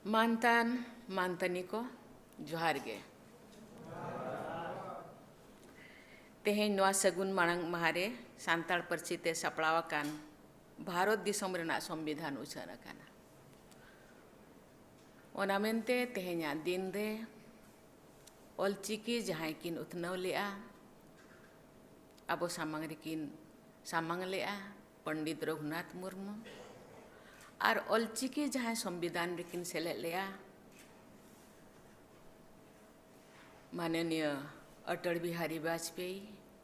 Mantan mantaniko johar ge. Teheny noa sagun marang mahare santal parsi te saplawakan Bharat Disom renak Sombidhan uchan akana. Ona mente tehenya din re Olchiki jahay kin utnaw lea abo samang rekin samang lea Pandit Raghunath Murmu ar Olchiki jahay Sombidhan rekin selek lea माननीय अटल बिहारी वाजपेयी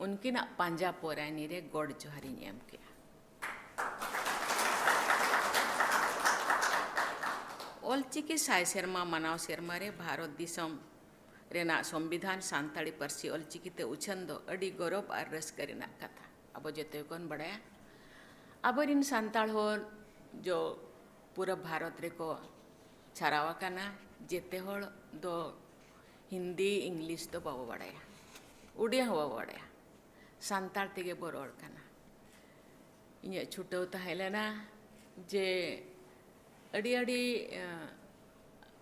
उनकी ना पांजा पोरानी रे God जोहरी नियम के ऑलचिकी साय शर्मा मनाव शर्मा रे भारत दिसम रेना संविधान सांताली परसी ऑलचिकी ते उछंदो अड़ी गौरव और रस करेना कथा अब जेते कौन बढ़ाया अब इन सांताल हो जो पूरा भारत रे को छरावा कना जेते हो दो हिंदी इंग्लिश तो बाबू बढ़ाया उड़िया हुआ बढ़ाया सांताल तेगे बरोड़ कना इन्हें छुट्टा होता है लेना जे अड़ी अड़ी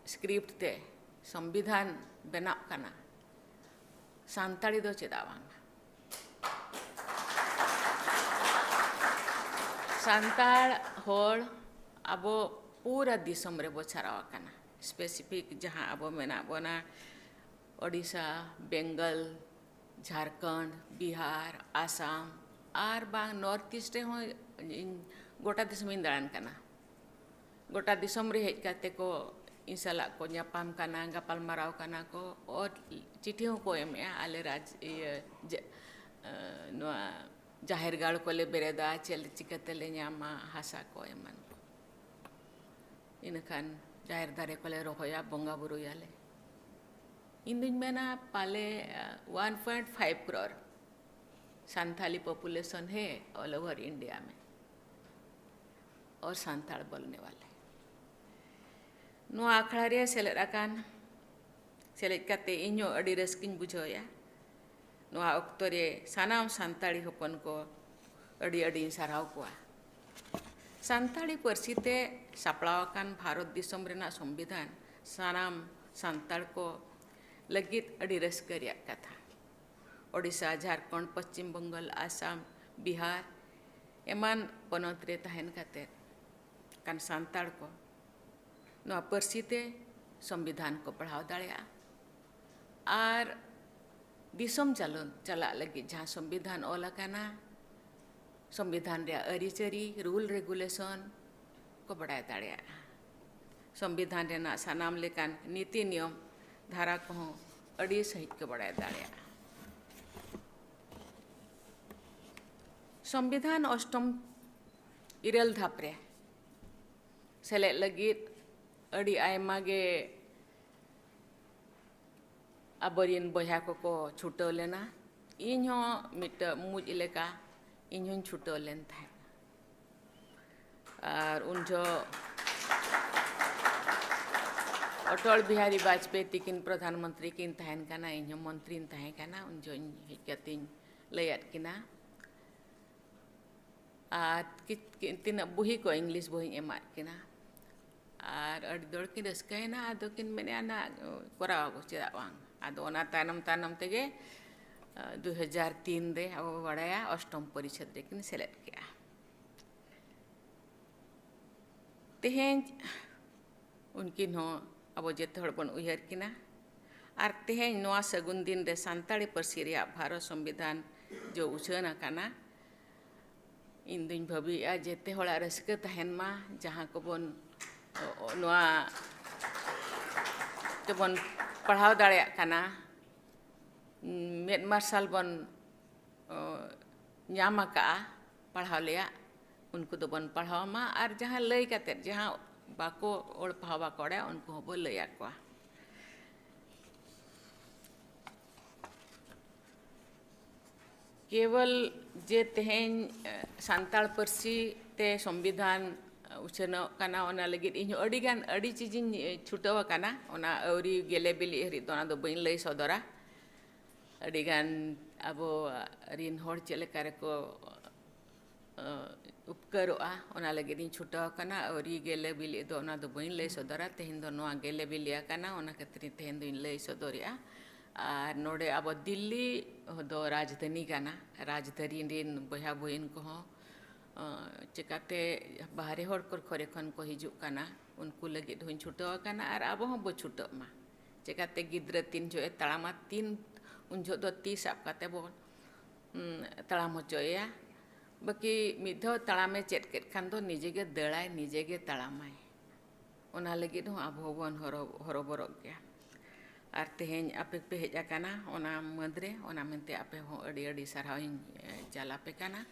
स्क्रिप्ट ते संविधान बनाव कना सांताली दो चेदावांग सांताल होड़ अबो पूरा दिसम रे बोचरावा कना स्पेसिफिक जहाँ अबो मेना बोना ओडिशा, बेंगल, झारखंड, बिहार, आसाम आर बांग नॉर्थ ईस्ट हो गोटा दिसम इंदान कना गोटा दिसम रे हेज काते को इंसला को न्यापाम कना गपाल मराव कना को और चिट्ठी को एम आले राज नोआ जाहिर गाड़ को ले बेरेदा चल चिकते ले न्यामा हासा को एमन इनखान जाहिर दारे को ले रोहया बोंगा बुरु याले इंदुन मेना पाले 1.5 करोड़ संथाली पॉपुलेशन है ऑल ओवर इंडिया में और संथाल बोलने वाले नो आखड़ा रे सेलेराकान सेलेज काते इño अडी रस्किन बुझोया नो ऑक्टो रे सानाम संताली होपन को अडी अडी साराव कोआ संताली परसिते सापलावाकान भारत दिसम रेना संविधान सानाम संताल को लगित अड़ी रस्करिया कथा ओडिशा झारखंड पश्चिम बंगाल आसाम बिहार एमान पनत रे तहन खातिर कान सांताल को नोआ परसिते संविधान को पढ़ाव दाड़िया आर दिसम चला लगी जहाँ संविधान ओलाकाना संविधान रे अरिचरी रूल रेगुलेशन को बढ़ाया दाड़िया संविधान रे ना सानाम लेकान नीति नियम धारा को अड़ी सहित के बढ़ाया दाड़िया संविधान अष्टम इरल धापरे सेले लगित अड़ी आयमा गे अबरिन बया को छुटो लेना इन हो मिट मुज इलेका इन हो छुटो लेन था और उन जो अटल बिहारी वाजपेयी तिकिन प्रधानमंत्री किन तहन कना इन मंत्री तहन कना उन जो हिकतिन लयत किना आ तीन बुही को इंग्लिश बुही एमा किना आर अड़ी दौड़ की रस्कैना आदो किन मैंने आना करावा चेदा वांग आदो ओना तानम तानम तेगे 2003 रे अब बढ़ाया अष्टम परिषद रे किन सेलेक्ट किया तेहें उनकी हो अब जेते हड़ बन उहर किना आर तेहें नोआ सगुन दिन रे सांताली परसी रे भारत संविधान जो उछन आकाना इन दिन भबिया जेते हड़ा रस्क तहन मा जहाँ को बन नोआ तो बन पढ़ाव दाड़े काना मेद मार्शल बन न्यामा का पढ़ाव लिया उनको तो बन पढ़ाव मा आर जहाँ लय काते जहाँ बाको ओड़ पहावा कोड़े उनको हो बोल लिया को केवल जे तेहें सांताल परसी ते संविधान उछनो काना ओना लगित इन अड़ी गान अड़ी चीजिन छुटवा काना ओना औरी गेले बिली हरि दोना दो बइन लई सदरा अड़ी गान अब रिन होड़ चले करे को उपकारोगा ओना लगे छुटाव कना और ये गेले बिली दो ओना दो बइन लई सदरा तेहेन दो नोआ गेले बिलिया कना ओना खातिर तेहेन दो लई सदरिया और नोडे अब दिल्ली दो राजधानी कना राजधानी रिन बहा बइन को चिकाते बाहरे हर कर खरे खन को हिजु कना उनको लगे धोइन छुटाव कना और अब हम बो छुटाव मा चिकाते गिद्र तीन जो तड़ामा तीन उन जो दो 30 आप काते बो तड़ाम होचोया बाकी मिधो तड़ामे चेट के खान दो निजे के दड़ाए निजे के तड़ामाय ओना लगे दो अब होबन हरोबरो गया और तेहेन आपे पे हेजा काना ओना मदरे ओना मेनते आपे हो अड़ी अड़ी साराइन चलापे काना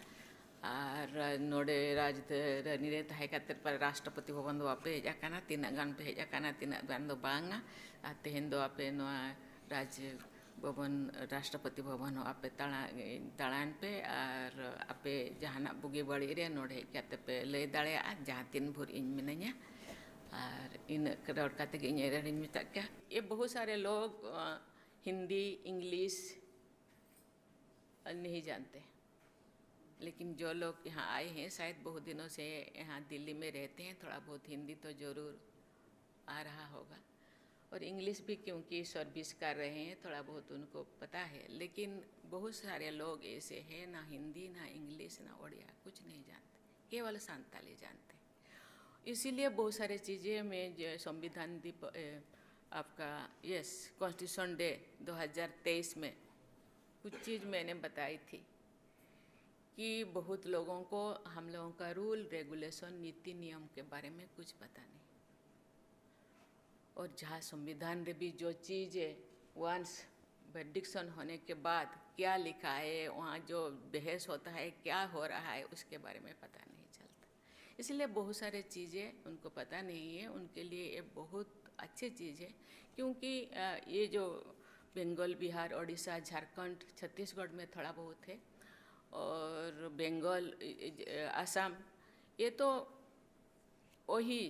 और नोडे राजधानी रे ताहे खातिर पर राष्ट्रपति भवन दो आपे हेजा काना तीना गान पे हेजा काना तीना गान दो बांगा आ तेहेन दो आपे नोआ राज भवन राष्ट्रपति भवन हो आपे तड़ान पे और आपे जहाना बुगे बड़ी रे नोडे कहते पे ले दाड़े जहाँ तीन भूर इन मिनया और इन करोड़ काते के इन रे मिता क्या ये बहुत सारे लोग हिंदी इंग्लिश नहीं जानते लेकिन जो लोग यहाँ आए हैं शायद बहुत दिनों से यहाँ दिल्ली में रहते हैं थोड़ा बहुत हिंदी तो ज़रूर आ रहा होगा और इंग्लिश भी क्योंकि सर्विस कर रहे हैं थोड़ा बहुत उनको पता है लेकिन बहुत सारे लोग ऐसे हैं ना हिंदी ना इंग्लिश ना उड़िया कुछ नहीं जानते केवल संताली जानते इसीलिए बहुत सारी चीज़ें में जो संविधान आपका कॉन्स्टिट्यूशन डे 2023 में कुछ चीज़ मैंने बताई थी कि बहुत लोगों को हम लोगों का रूल रेगुलेशन नीति नियम के बारे में कुछ पता नहीं और जहाँ संविधान में भी जो चीज़ें वंस वर्डिक्शन होने के बाद क्या लिखा है वहाँ जो बहस होता है क्या हो रहा है उसके बारे में पता नहीं चलता इसलिए बहुत सारे चीज़ें उनको पता नहीं है उनके लिए ये बहुत अच्छी चीज़ है क्योंकि ये जो बंगाल बिहार उड़ीसा झारखंड छत्तीसगढ़ में थोड़ा बहुत है और बंगाल असम ये तो वही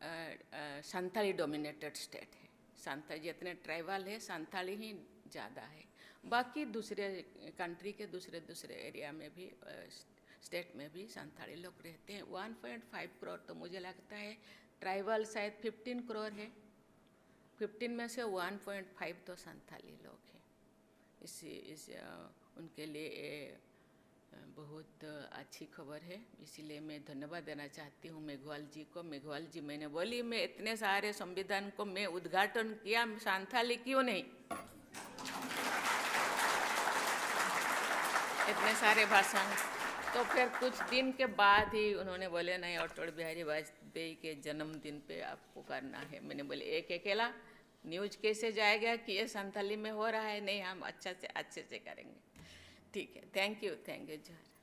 संथाली डोमिनेटेड स्टेट है संथाली जितने ट्राइबल है संथाली ही ज़्यादा है बाकी दूसरे कंट्री के दूसरे एरिया में भी स्टेट में भी संथाली लोग रहते हैं 1.5 करोड़ तो मुझे लगता है ट्राइबल शायद 15 करोड़ है 15 में से 1.5 तो संथाली लोग हैं इस उनके लिए बहुत अच्छी खबर है इसीलिए मैं धन्यवाद देना चाहती हूँ मेघवाल जी को मेघवाल जी मैंने बोली मैं इतने सारे संविधान को मैं उद्घाटन किया संथाली क्यों नहीं इतने सारे भाषण तो फिर कुछ दिन के बाद ही उन्होंने बोले नहीं अटल बिहारी वाजपेयी के जन्मदिन पे आपको करना है मैंने बोले एक अकेला न्यूज कैसे जाएगा कि ये संथाली में हो रहा है नहीं हम अच्छे से करेंगे ठीक है थैंक यू जोहार